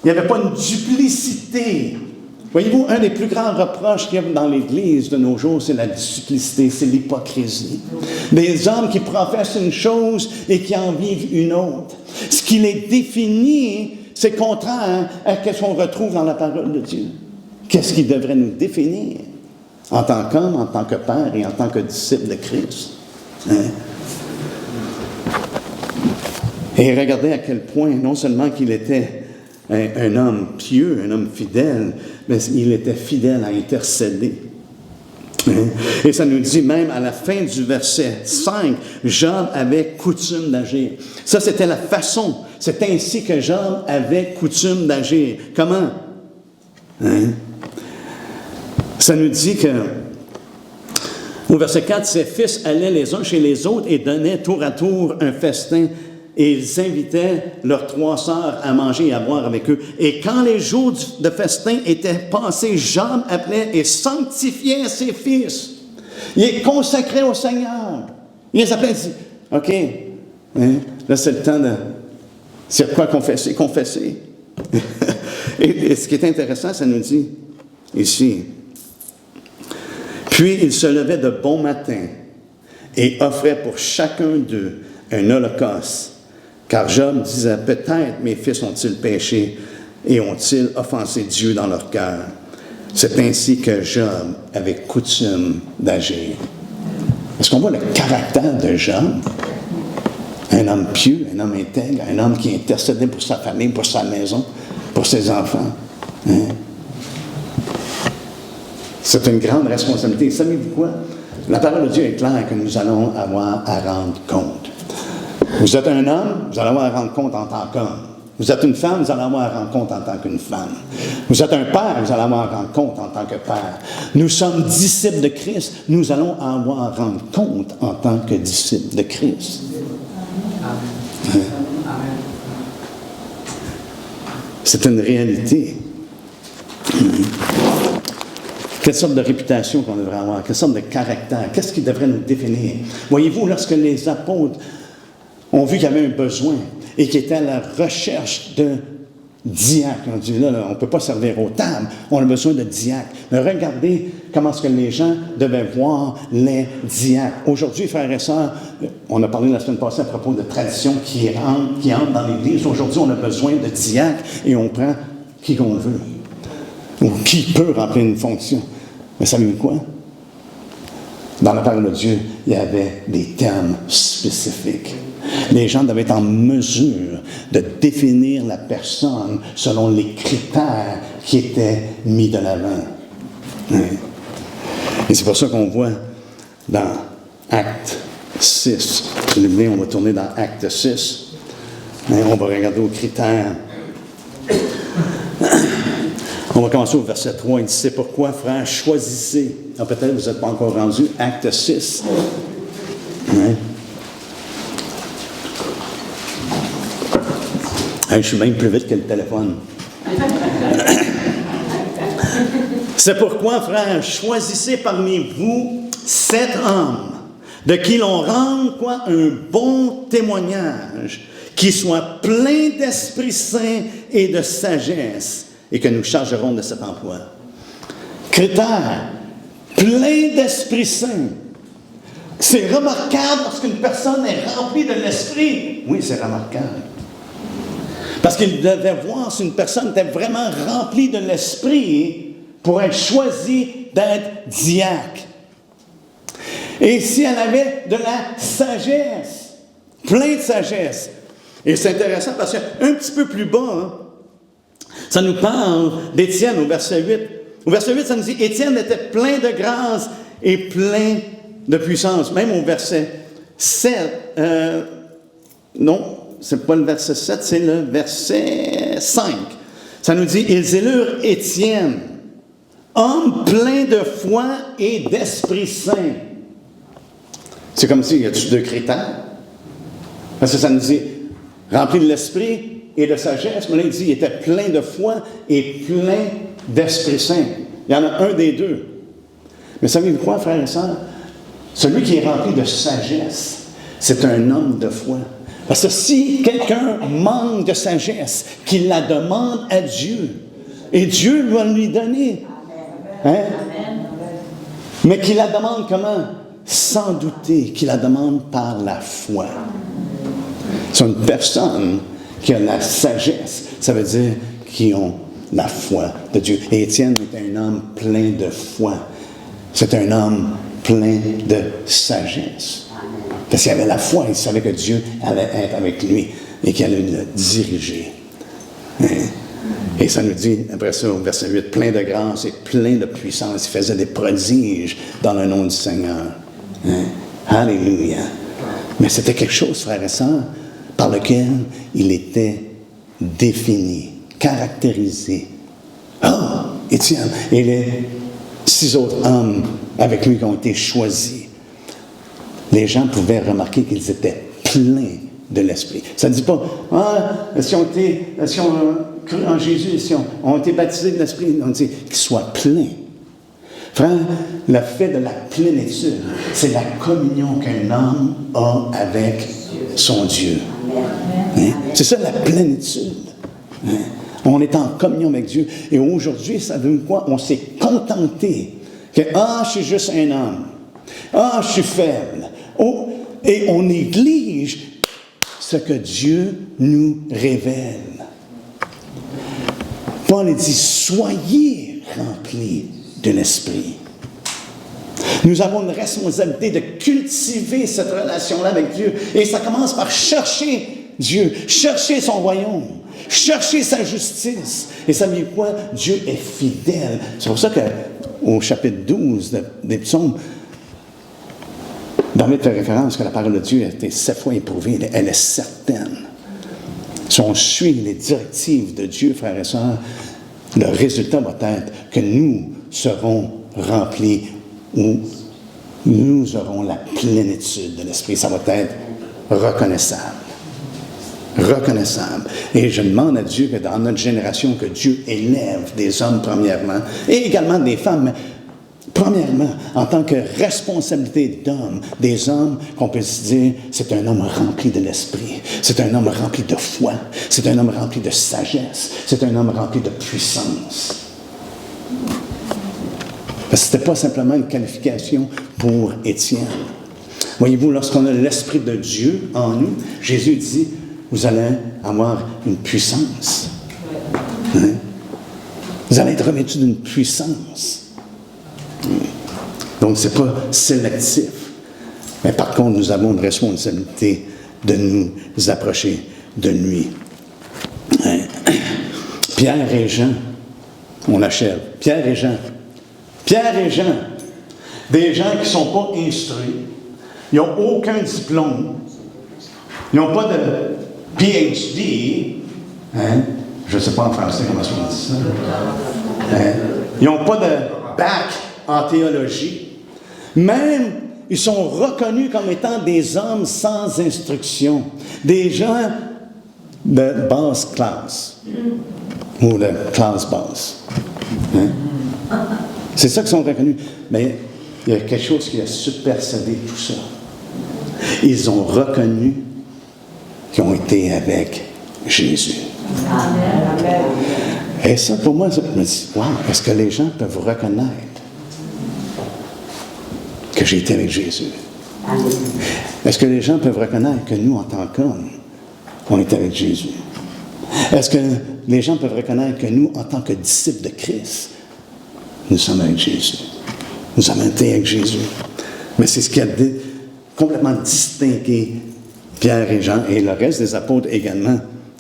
[SPEAKER 1] il n'y avait pas une duplicité. Voyez-vous, un des plus grands reproches qu'il y a dans l'Église de nos jours, c'est la duplicité, c'est l'hypocrisie. Des hommes qui professent une chose et qui en vivent une autre. Ce qui les définit, c'est contraire à ce qu'on retrouve dans la parole de Dieu. Qu'est-ce qui devrait nous définir en tant qu'homme, en tant que père et en tant que disciple de Christ? Hein? Et regardez à quel point, non seulement qu'il était un homme pieux, un homme fidèle, mais il était fidèle à intercéder. Et ça nous dit même à la fin du verset 5, Job avait coutume d'agir. Ça, c'était la façon. C'est ainsi que Job avait coutume d'agir. Comment? Hein? Ça nous dit que, au verset 4, ses fils allaient les uns chez les autres et donnaient tour à tour un festin. Et ils invitaient leurs 3 sœurs à manger et à boire avec eux. Et quand les jours de festin étaient passés, Job appelait et sanctifiait ses fils. Il est consacré au Seigneur. Il les appelait et dit, « OK, hein, là c'est le temps de... C'est quoi confesser? Confesser. » et ce qui est intéressant, ça nous dit ici, « Puis il se levait de bon matin et offrait pour chacun d'eux un holocauste. Car Job disait, peut-être mes fils ont-ils péché et ont-ils offensé Dieu dans leur cœur. C'est ainsi que Job avait coutume d'agir. » Est-ce qu'on voit le caractère de Job? Un homme pieux, un homme intègre, un homme qui intercédait pour sa famille, pour sa maison, pour ses enfants. Hein? C'est une grande responsabilité. Savez-vous quoi? La parole de Dieu est claire que nous allons avoir à rendre compte. Vous êtes un homme, vous allez avoir à rendre compte en tant qu'homme. Vous êtes une femme, vous allez avoir à rendre compte en tant qu'une femme. Vous êtes un père, vous allez avoir à rendre compte en tant que père. Nous sommes disciples de Christ, nous allons avoir à rendre compte en tant que disciples de Christ. C'est une réalité. Quelle sorte de réputation qu'on devrait avoir? Quelle sorte de caractère? Qu'est-ce qui devrait nous définir? Voyez-vous, lorsque les apôtres ont vu qu'il y avait un besoin et qu'ils étaient à la recherche de diacres, on dit là, on ne peut pas servir aux tables, on a besoin de diacres. Mais regardez comment est-ce que les gens devaient voir les diacres. Aujourd'hui, frères et sœurs, on a parlé la semaine passée à propos de traditions qui entrent dans l'Église. Aujourd'hui, on a besoin de diacres et on prend qui qu'on veut. Ou qui peut remplir une fonction. Mais savez-vous quoi? Dans la parole de Dieu, il y avait des termes spécifiques. Les gens devaient être en mesure de définir la personne selon les critères qui étaient mis de l'avant. Et c'est pour ça qu'on voit dans Acte 6. Si vous voulez, on va tourner dans Acte 6. On va regarder aux critères. On va commencer au verset 3. Il dit, c'est pourquoi, frères, choisissez. Ah, peut-être vous n'êtes pas encore rendu. Acte 6. Je suis même plus vite que le téléphone. C'est pourquoi, frères, choisissez parmi vous 7 hommes, de qui l'on rende quoi? Un bon témoignage, qui soit plein d'Esprit Saint et de sagesse, et que nous chargerons de cet emploi. Critère, plein d'Esprit Saint. C'est remarquable lorsqu'une personne est remplie de l'Esprit. Oui, c'est remarquable. Parce qu'il devait voir si une personne était vraiment remplie de l'Esprit pour être choisie d'être diacre. Et si elle avait de la sagesse, plein de sagesse. Et c'est intéressant parce qu'un petit peu plus bas, ça nous parle d'Étienne au verset 8. Au verset 8, ça nous dit « Étienne était plein de grâce et plein de puissance. » Même au verset 7, non, c'est pas le verset 7, c'est le verset 5. Ça nous dit « Ils élurent Étienne, homme plein de foi et d'Esprit Saint. » C'est comme s'il y a deux critères. Parce que ça nous dit « Rempli de l'Esprit et de sagesse. » Mais là, il dit « Il était plein de foi et plein d'Esprit Saint. » Il y en a un des deux. Mais savez-vous quoi, frères et sœurs? Celui qui est rempli de sagesse, c'est un homme de foi. Parce que si quelqu'un manque de sagesse, qu'il la demande à Dieu, et Dieu va lui donner. Hein? Mais qu'il la demande comment? Sans douter, qu'il la demande par la foi. C'est une personne qui a la sagesse. Ça veut dire qu'ils ont la foi de Dieu. Et Étienne est un homme plein de foi. C'est un homme plein de sagesse. Parce qu'il avait la foi, il savait que Dieu allait être avec lui et qu'il allait le diriger. Et ça nous dit, après ça, au verset 8, plein de grâce et plein de puissance. Il faisait des prodiges dans le nom du Seigneur. Alléluia. Mais c'était quelque chose, frères et sœurs, par lequel il était défini, caractérisé. Ah, Étienne, et les 6 autres hommes avec lui qui ont été choisis. Les gens pouvaient remarquer qu'ils étaient pleins de l'Esprit. Ça ne dit pas, si on a cru en Jésus, si on a été baptisés de l'Esprit, on dit qu'ils soient pleins. Frère, le fait de la plénitude, c'est la communion qu'un homme a avec son Dieu. Hein? C'est ça la plénitude. Hein? On est en communion avec Dieu. Et aujourd'hui, ça veut dire quoi? On s'est contenté que, je suis juste un homme. Je suis faible. Et on néglige ce que Dieu nous révèle. Paul dit, soyez remplis de l'Esprit. Nous avons une responsabilité de cultiver cette relation-là avec Dieu. Et ça commence par chercher Dieu, chercher son royaume, chercher sa justice. Et savez-vous quoi? Dieu est fidèle. C'est pour ça qu'au chapitre 12 des psaumes, David fait référence que la parole de Dieu a été 7 fois éprouvée. Elle est certaine. Si on suit les directives de Dieu, frères et sœurs, le résultat va être que nous serons remplis ou nous aurons la plénitude de l'Esprit. Ça va être reconnaissable. Reconnaissable. Et je demande à Dieu que dans notre génération, que Dieu élève des hommes premièrement, et également des femmes, mais premièrement, en tant que responsabilité d'homme, des hommes qu'on peut se dire, c'est un homme rempli de l'esprit, c'est un homme rempli de foi, c'est un homme rempli de sagesse, c'est un homme rempli de puissance. Parce que ce n'était pas simplement une qualification pour Étienne. Voyez-vous, lorsqu'on a l'Esprit de Dieu en nous, Jésus dit, vous allez avoir une puissance. Hein? Vous allez être revêtus d'une puissance. Donc, ce n'est pas sélectif. Mais par contre, nous avons une responsabilité de nous approcher de lui. Hein? Pierre et Jean, on achève. Pierre et Jean. Pierre et Jean, des gens qui ne sont pas instruits, ils n'ont aucun diplôme, ils n'ont pas de PhD, hein? Je ne sais pas en français comment on dit ça. Hein? Ils n'ont pas de bac en théologie. Même, ils sont reconnus comme étant des hommes sans instruction, des gens de basse classe, ou de classe basse. Hein? C'est ça qu'ils sont reconnus. Mais il y a quelque chose qui a supersédé tout ça. Ils ont reconnu qu'ils ont été avec Jésus. Amen. Et ça, pour moi, je me dis, wow, est-ce que les gens peuvent reconnaître que j'ai été avec Jésus? Est-ce que les gens peuvent reconnaître que nous, en tant qu'hommes, on est avec Jésus? Est-ce que les gens peuvent reconnaître que nous, en tant que disciples de Christ, nous sommes avec Jésus? Nous avons été avec Jésus. Mais c'est ce qui a complètement distingué Pierre et Jean et le reste des apôtres également.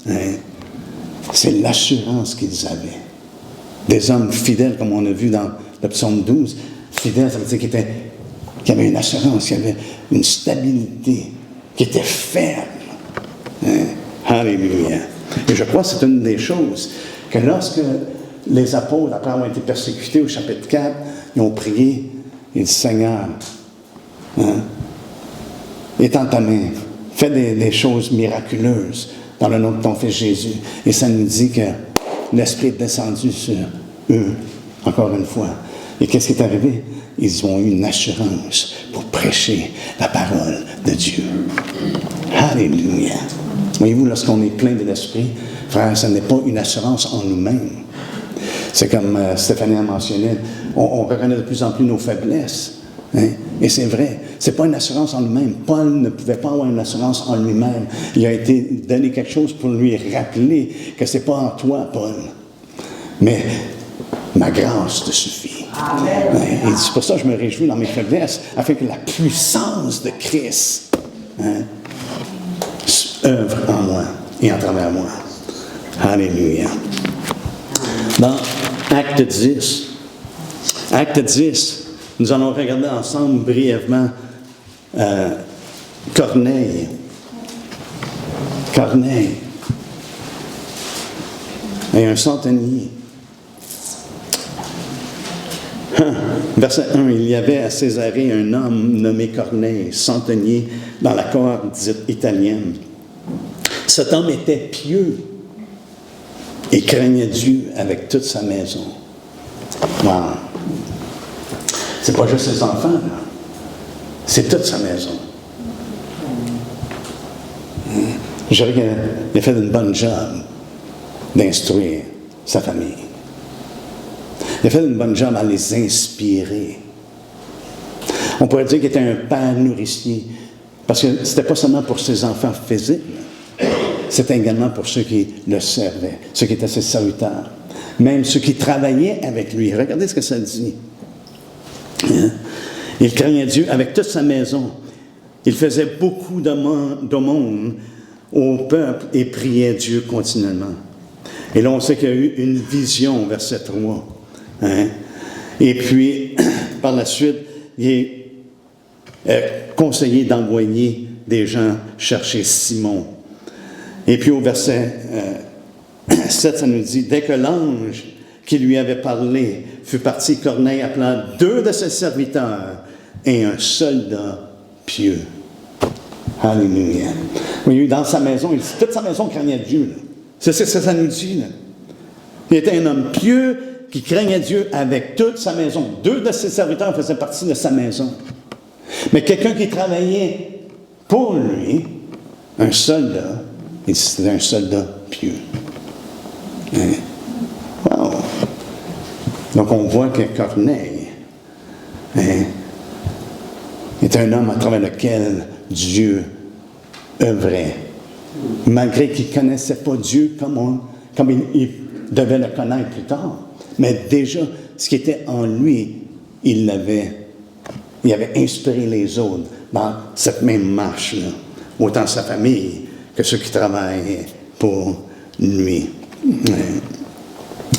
[SPEAKER 1] Hein? C'est l'assurance qu'ils avaient. Des hommes fidèles, comme on a vu dans le psaume 12. Fidèles, ça veut dire qu'il y avait une assurance, qu'il y avait une stabilité, qui était ferme. Hein? Alléluia. Et je crois que c'est une des choses que lorsque les apôtres, après avoir été persécutés au chapitre 4, ils ont prié, ils disent, Seigneur, hein, étends ta main, fais des choses miraculeuses dans le nom de ton Fils Jésus. Et ça nous dit que l'Esprit est descendu sur eux, encore une fois. Et qu'est-ce qui est arrivé? Ils ont eu une assurance pour prêcher la parole de Dieu. Alléluia. Voyez-vous, lorsqu'on est plein de l'Esprit, frère, ce n'est pas une assurance en nous-mêmes. C'est comme Stéphanie a mentionné, on reconnaît de plus en plus nos faiblesses. Hein? Et c'est vrai, ce n'est pas une assurance en nous-mêmes. Paul ne pouvait pas avoir une assurance en lui-même. Il a été donné quelque chose pour lui rappeler que ce n'est pas en toi, Paul. Mais ma grâce te suffit. Amen. Hein? Et c'est pour ça que je me réjouis dans mes faiblesses, afin que la puissance de Christ œuvre en moi et en travers moi. Alléluia. Dans Acte 10, nous allons regarder ensemble brièvement Corneille. Corneille est un centenier. Verset 1, il y avait à Césarée un homme nommé Corneille, centenier dans la cour dite italienne. Cet homme était pieux et craignait Dieu avec toute sa maison. Wow. C'est pas juste ses enfants, là. C'est toute sa maison. Je dirais qu'il a fait une bonne job d'instruire sa famille. Il a fait une bonne job à les inspirer. On pourrait dire qu'il était un père nourricier, parce que ce n'était pas seulement pour ses enfants physiques, c'était également pour ceux qui le servaient, ceux qui étaient ses serviteurs, même ceux qui travaillaient avec lui. Regardez ce que ça dit. Hein? Il craignait Dieu avec toute sa maison. Il faisait beaucoup d'aumônes au peuple et priait Dieu continuellement. Et là, on sait qu'il y a eu une vision, verset 3. Hein? Et puis, par la suite, il est conseillé d'envoyer des gens chercher Simon. Et puis au verset 7, ça nous dit, dès que l'ange qui lui avait parlé fut parti, Corneille appela 2 de ses serviteurs et un soldat pieux. Alléluia. Oui, dans sa maison, toute sa maison craignait Dieu. C'est ce que ça nous dit. Là. Il était un homme pieux qui craignait Dieu avec toute sa maison. 2 de ses serviteurs faisaient partie de sa maison. Mais quelqu'un qui travaillait pour lui, un soldat, c'était un soldat pieux. Hein? Wow. Donc on voit que Corneille est un homme à travers lequel Dieu œuvrait. Malgré qu'il ne connaissait pas Dieu comme il devait le connaître plus tard. Mais déjà, ce qui était en lui, il avait inspiré les autres dans cette même marche-là. Autant sa famille que ceux qui travaillaient pour lui.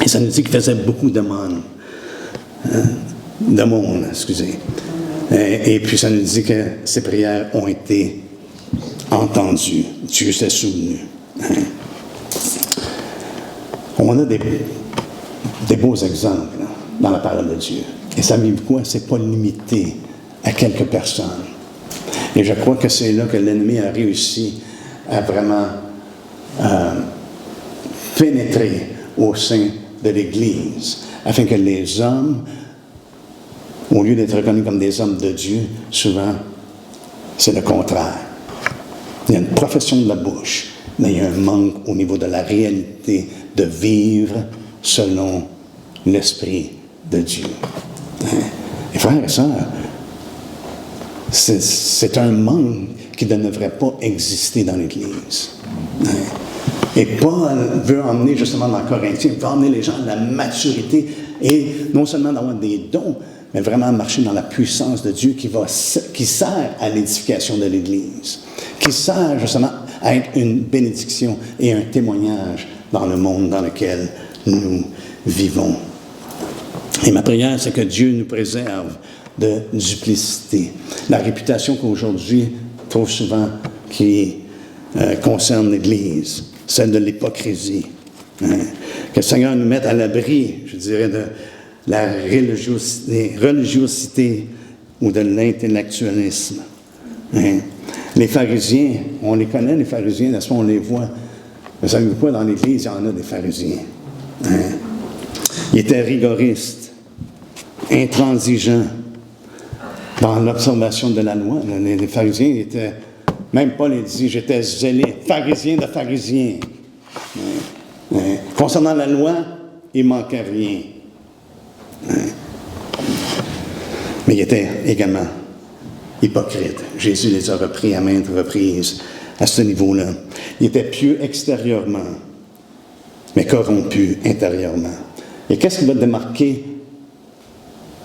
[SPEAKER 1] Et ça nous dit qu'il faisait beaucoup de monde. Excusez. Et puis ça nous dit que ses prières ont été entendues. Dieu s'est souvenu. On a des beaux exemples dans la parole de Dieu. Et savez-vous quoi? Ce n'est pas limité à quelques personnes. Et je crois que c'est là que l'ennemi a réussi à vraiment pénétrer au sein de l'Église, afin que les hommes, au lieu d'être reconnus comme des hommes de Dieu, souvent, c'est le contraire. Il y a une profession de la bouche, mais il y a un manque au niveau de la réalité de vivre selon l'Esprit de Dieu. Et frères et sœurs, c'est un manque qui ne devrait pas exister dans l'Église. Et Paul veut emmener justement dans Corinthiens, veut emmener les gens à la maturité et non seulement d'avoir des dons, mais vraiment marcher dans la puissance de Dieu qui sert à l'édification de l'Église, qui sert justement à être une bénédiction et un témoignage dans le monde dans lequel nous vivons. Et ma prière, c'est que Dieu nous préserve de duplicité. La réputation qu'aujourd'hui, trop souvent, qui concerne l'Église, celle de l'hypocrisie. Hein? Que le Seigneur nous mette à l'abri, je dirais, de la religiosité ou de l'intellectualisme. Hein? Les pharisiens, on les connaît, les pharisiens, n'est-ce pas, on les voit. Mais savez-vous quoi, dans l'Église, il y en a des pharisiens. Hein? Ils étaient rigoristes, intransigeants dans l'observation de la loi. Les pharisiens étaient, même Paul dit, j'étais zélé, pharisien de pharisiens. Concernant la loi, il ne manquait rien. Mais il était également hypocrite. Jésus les a repris à maintes reprises à ce niveau-là. Il était pieux extérieurement, mais corrompu intérieurement. Et qu'est-ce qui va démarquer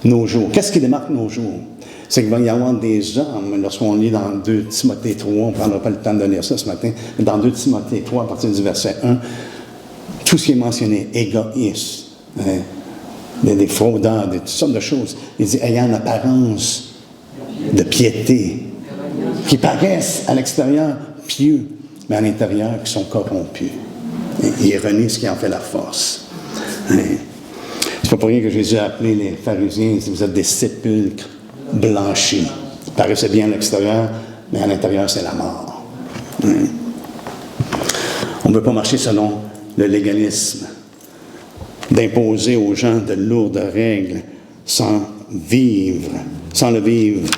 [SPEAKER 1] nos jours? Qu'est-ce qui démarque nos jours? C'est qu'il va y avoir des hommes, lorsqu'on lit dans 2 Timothée 3, on ne prendra pas le temps de lire ça ce matin, mais dans 2 Timothée 3, à partir du verset 1, tout ce qui est mentionné, égoïste, des fraudeurs, toutes sortes de choses, il dit, ayant une apparence de piété, qui paraissent à l'extérieur pieux, mais à l'intérieur qui sont corrompus. Et ironie, ce qui en fait la force. C'est pas pour rien que Jésus a appelé les pharisiens, il dit, vous êtes des sépulcres blanchis. Ils paraissaient bien à l'extérieur, mais à l'intérieur, c'est la mort. On ne veut pas marcher selon le légalisme, d'imposer aux gens de lourdes règles sans le vivre.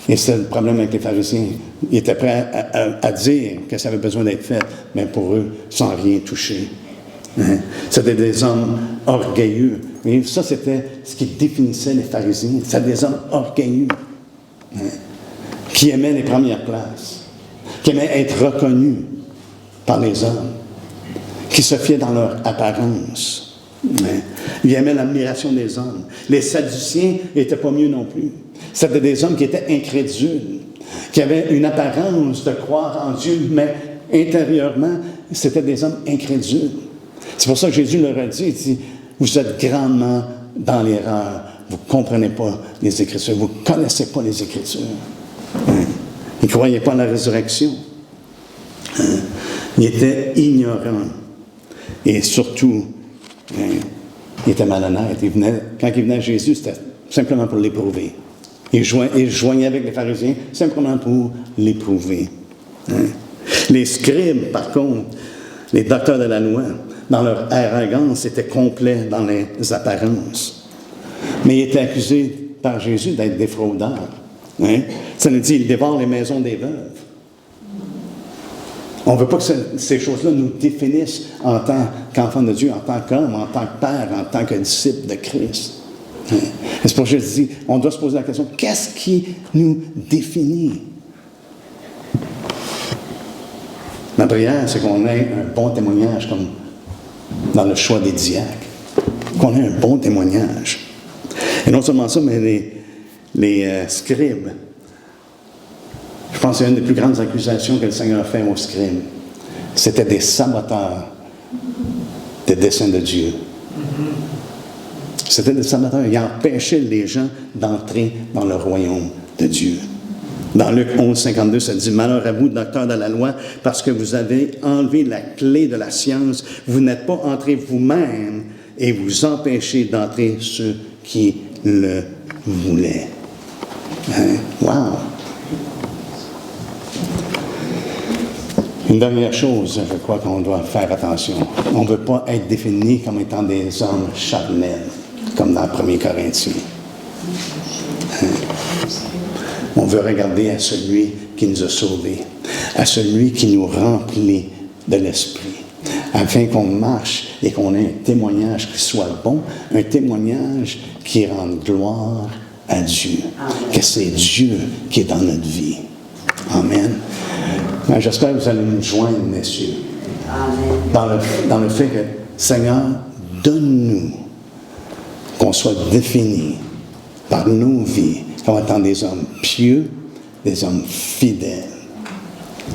[SPEAKER 1] Et c'est le problème avec les pharisiens. Ils étaient prêts à dire que ça avait besoin d'être fait, mais pour eux, sans rien toucher. C'était des hommes orgueilleux. Et ça, c'était ce qui définissait les pharisiens. C'était des hommes orgueilleux, qui aimaient les premières places, qui aimaient être reconnus par les hommes, qui se fiaient dans leur apparence. Ils aimaient l'admiration des hommes. Les Sadduciens n'étaient pas mieux non plus. C'était des hommes qui étaient incrédules, qui avaient une apparence de croire en Dieu, mais intérieurement, c'était des hommes incrédules. C'est pour ça que Jésus leur a dit, il dit, vous êtes grandement dans l'erreur, vous ne comprenez pas les Écritures, vous ne connaissez pas les Écritures. Ils ne croyaient pas à la résurrection. Ils étaient ignorants. Et surtout, ils étaient malhonnêtes. Quand ils venaient à Jésus, c'était simplement pour l'éprouver. Ils joignaient avec les pharisiens simplement pour l'éprouver. Hein? Les scribes, par contre, les docteurs de la loi, dans leur arrogance, étaient complets dans les apparences. Mais ils étaient accusés par Jésus d'être des fraudeurs. Hein? Ça nous dit, ils dévorent les maisons des veuves. On ne veut pas que ces choses-là nous définissent en tant qu'enfants de Dieu, en tant qu'homme, en tant que père, en tant que disciple de Christ. Hein? C'est pour ça que je dis, on doit se poser la question, qu'est-ce qui nous définit? Ma prière, c'est qu'on ait un bon témoignage, comme dans le choix des diacres. Qu'on ait un bon témoignage. Et non seulement ça, mais les scribes. Je pense que c'est une des plus grandes accusations que le Seigneur a fait aux scribes. C'était des saboteurs des desseins de Dieu. C'était des saboteurs. Ils empêchaient les gens d'entrer dans le royaume de Dieu. Dans Luc 11, 52, ça dit « Malheur à vous, docteurs de la loi, parce que vous avez enlevé la clé de la science. Vous n'êtes pas entrés vous-même et vous empêchez d'entrer ceux qui le voulaient. » Hein? Wow! Une dernière chose, je crois qu'on doit faire attention. On ne veut pas être défini comme étant des hommes charnels, comme dans 1 Corinthiens. Hein? On veut regarder à celui qui nous a sauvés, à celui qui nous remplit de l'Esprit, afin qu'on marche et qu'on ait un témoignage qui soit bon, un témoignage qui rende gloire à Dieu, que c'est Dieu qui est dans notre vie. Amen. J'espère que vous allez nous joindre, messieurs, dans le fait que, Seigneur, donne-nous qu'on soit définis par nos vies comme étant des hommes pieux, des hommes fidèles,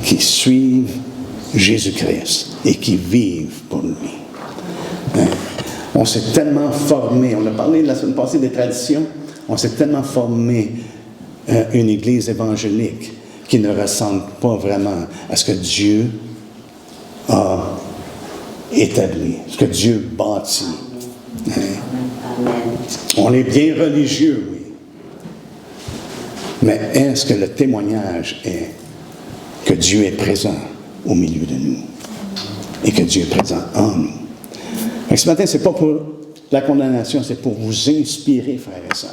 [SPEAKER 1] qui suivent Jésus-Christ et qui vivent pour lui. Hein? On s'est tellement formé, on a parlé la semaine passée des traditions, on s'est tellement formé une église évangélique qui ne ressemble pas vraiment à ce que Dieu a établi, ce que Dieu bâtit. Hein? On est bien religieux, oui. Mais est-ce que le témoignage est que Dieu est présent au milieu de nous et que Dieu est présent en nous? Donc, ce matin, ce n'est pas pour la condamnation, c'est pour vous inspirer, frères et sœurs.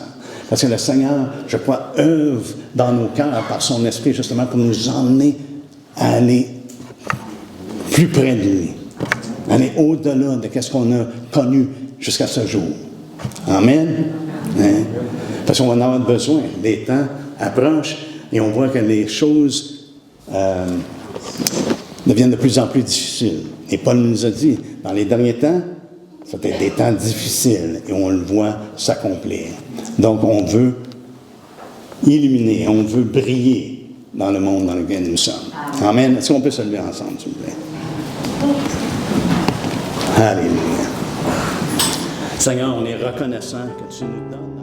[SPEAKER 1] Parce que le Seigneur, je crois, œuvre dans nos cœurs par son esprit, justement, pour nous emmener à aller plus près de lui, aller au-delà de ce qu'on a connu jusqu'à ce jour. Amen. Hein? Parce qu'on va en avoir besoin. Les temps approchent et on voit que les choses deviennent de plus en plus difficiles. Et Paul nous a dit, dans les derniers temps, ça va être des temps difficiles et on le voit s'accomplir. Donc, on veut illuminer, on veut briller dans le monde dans lequel nous sommes. Amen. Est-ce qu'on peut se lever ensemble, s'il vous plaît? Alléluia. Seigneur, on est reconnaissant que tu nous donnes